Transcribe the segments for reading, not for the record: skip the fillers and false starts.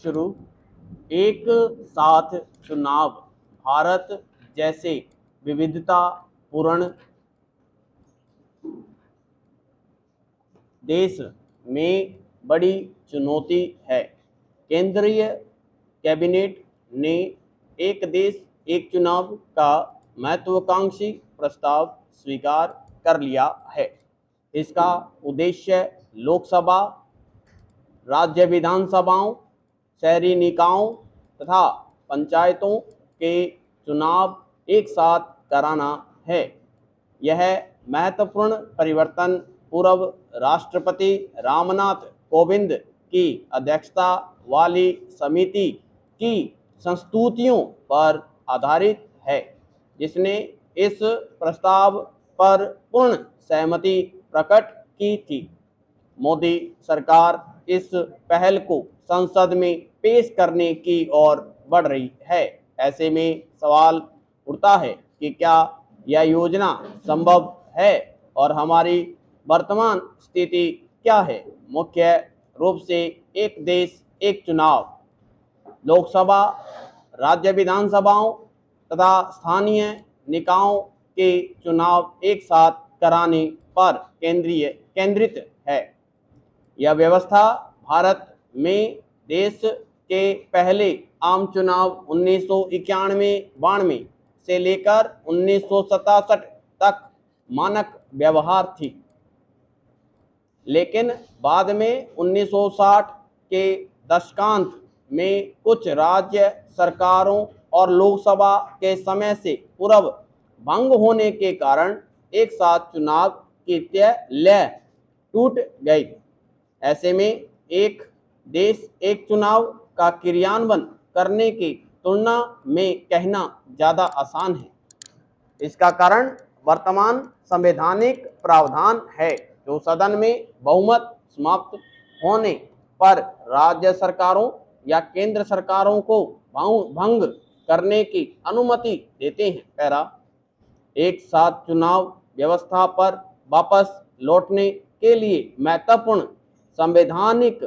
शुरू। एक साथ चुनाव भारत जैसे विविधता पूर्ण देश में बड़ी चुनौती है। केंद्रीय कैबिनेट ने एक देश एक चुनाव का महत्वाकांक्षी प्रस्ताव स्वीकार कर लिया है। इसका उद्देश्य लोकसभा, राज्य विधानसभाओं, शहरी निकायों तथा पंचायतों के चुनाव एक साथ कराना है। यह महत्वपूर्ण परिवर्तन पूर्व राष्ट्रपति रामनाथ कोविंद की अध्यक्षता वाली समिति की संस्तुतियों पर आधारित है, जिसने इस प्रस्ताव पर पूर्ण सहमति प्रकट की थी। मोदी सरकार इस पहल को संसद में पेश करने की ओर बढ़ रही है। ऐसे में सवाल उठता है कि क्या यह योजना संभव है और हमारी वर्तमान स्थिति क्या है। मुख्य रूप से एक देश एक चुनाव, लोकसभा, राज्य विधानसभाओं तथा स्थानीय निकायों के चुनाव एक साथ कराने पर केंद्रित है। यह व्यवस्था भारत में देश के पहले आम चुनाव 1991-92 से लेकर 1967 तक मानक व्यवहार थी, लेकिन बाद में 1960 के दशकांत में कुछ राज्य सरकारों और लोकसभा के समय से पूर्व भंग होने के कारण एक साथ चुनाव की तय लय टूट गई। ऐसे में एक देश एक चुनाव का क्रियान्वयन करने की तुलना में कहना ज़्यादा आसान है। इसका कारण वर्तमान संवैधानिक प्रावधान है, जो सदन में बहुमत समाप्त होने पर राज्य सरकारों या केंद्र सरकारों को भंग करने की अनुमति देते हैं। पैरा एक साथ चुनाव व्यवस्था पर वापस लौटने के लिए महत्वपूर्ण संवैधानिक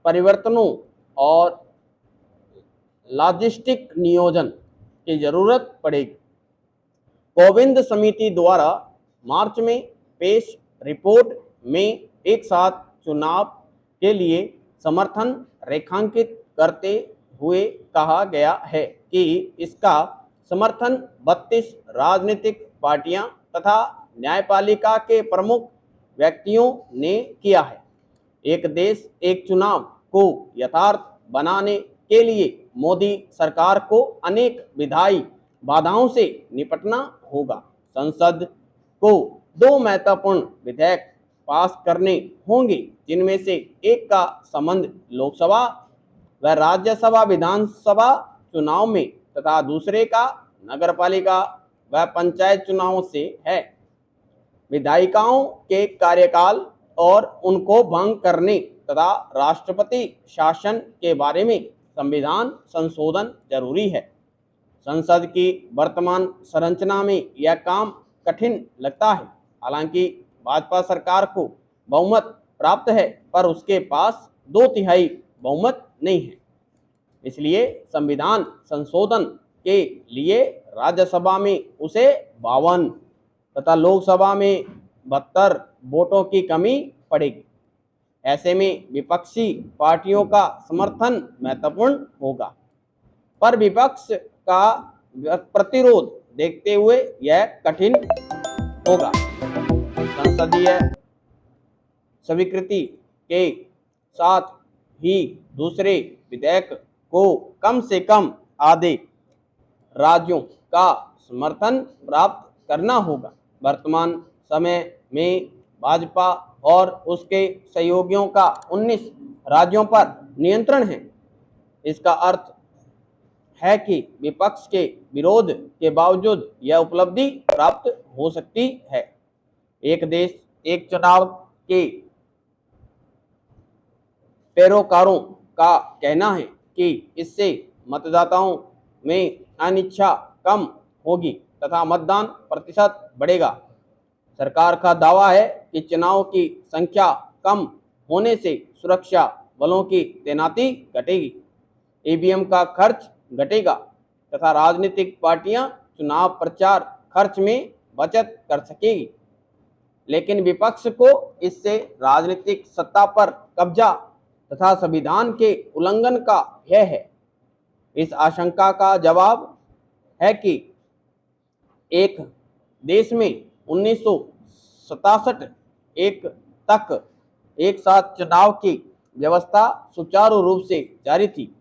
परिवर्तनों और लॉजिस्टिक नियोजन की जरूरत पड़ेगी। कोविंद समिति द्वारा मार्च में पेश रिपोर्ट में एक साथ चुनाव के लिए समर्थन रेखांकित करते हुए कहा गया है कि इसका समर्थन 32 राजनीतिक पार्टियां तथा न्यायपालिका के प्रमुख व्यक्तियों ने किया है। एक देश एक चुनाव को यथार्थ बनाने के लिए मोदी सरकार को अनेक विधायी बाधाओं से निपटना होगा। संसद को 2 महत्वपूर्ण विधेयक पास करने होंगे, जिनमें से एक का संबंध लोकसभा व राज्यसभा विधानसभा चुनाव में तथा दूसरे का नगरपालिका व पंचायत चुनावों से है। विधायिकाओं के कार्यकाल और उनको भंग करने तथा राष्ट्रपति शासन के बारे में संविधान संशोधन जरूरी है। संसद की वर्तमान संरचना में यह काम कठिन लगता है। हालांकि भाजपा सरकार को बहुमत प्राप्त है, पर उसके पास 2/3 बहुमत नहीं है। इसलिए संविधान संशोधन के लिए राज्यसभा में उसे 52 तथा लोकसभा में 72 वोटों की कमी पड़ेगी। ऐसे में विपक्षी पार्टियों का समर्थन महत्वपूर्ण होगा, पर विपक्ष का प्रतिरोध देखते हुए यह कठिन होगा। संसदीय स्वीकृति के साथ ही दूसरे विधेयक को कम से कम आधे राज्यों का समर्थन प्राप्त करना होगा। वर्तमान समय में भाजपा और उसके सहयोगियों का 19 राज्यों पर नियंत्रण है। इसका अर्थ है कि विपक्ष के विरोध के बावजूद यह उपलब्धि प्राप्त हो सकती है। एक देश एक चुनाव के पैरोकारों का कहना है कि इससे मतदाताओं में अनिच्छा कम होगी तथा मतदान प्रतिशत बढ़ेगा। सरकार का दावा है कि चुनाव की संख्या कम होने से सुरक्षा बलों की तैनाती घटेगी, ईवीएम का खर्च घटेगा तथा राजनीतिक पार्टियां चुनाव प्रचार खर्च में बचत कर सकेगी। लेकिन विपक्ष को इससे राजनीतिक सत्ता पर कब्जा तथा संविधान के उल्लंघन का भय है। इस आशंका का जवाब है कि एक देश में 1967 तक एक साथ चुनाव की व्यवस्था सुचारू रूप से जारी थी।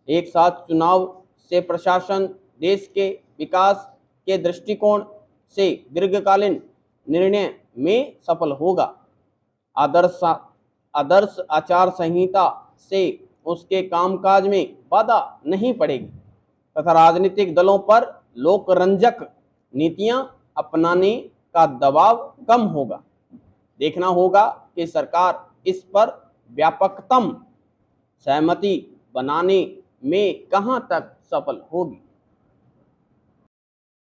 एक साथ चुनाव से प्रशासन देश के विकास के दृष्टिकोण से दीर्घकालीन निर्णय में सफल होगा। आदर्श आचार संहिता से उसके कामकाज में बाधा नहीं पड़ेगी तथा राजनीतिक दलों पर लोकरंजक नीतियां अपनाने का दबाव कम होगा। देखना होगा कि सरकार इस पर व्यापकतम सहमति बनाने में कहां तक सफल होगी।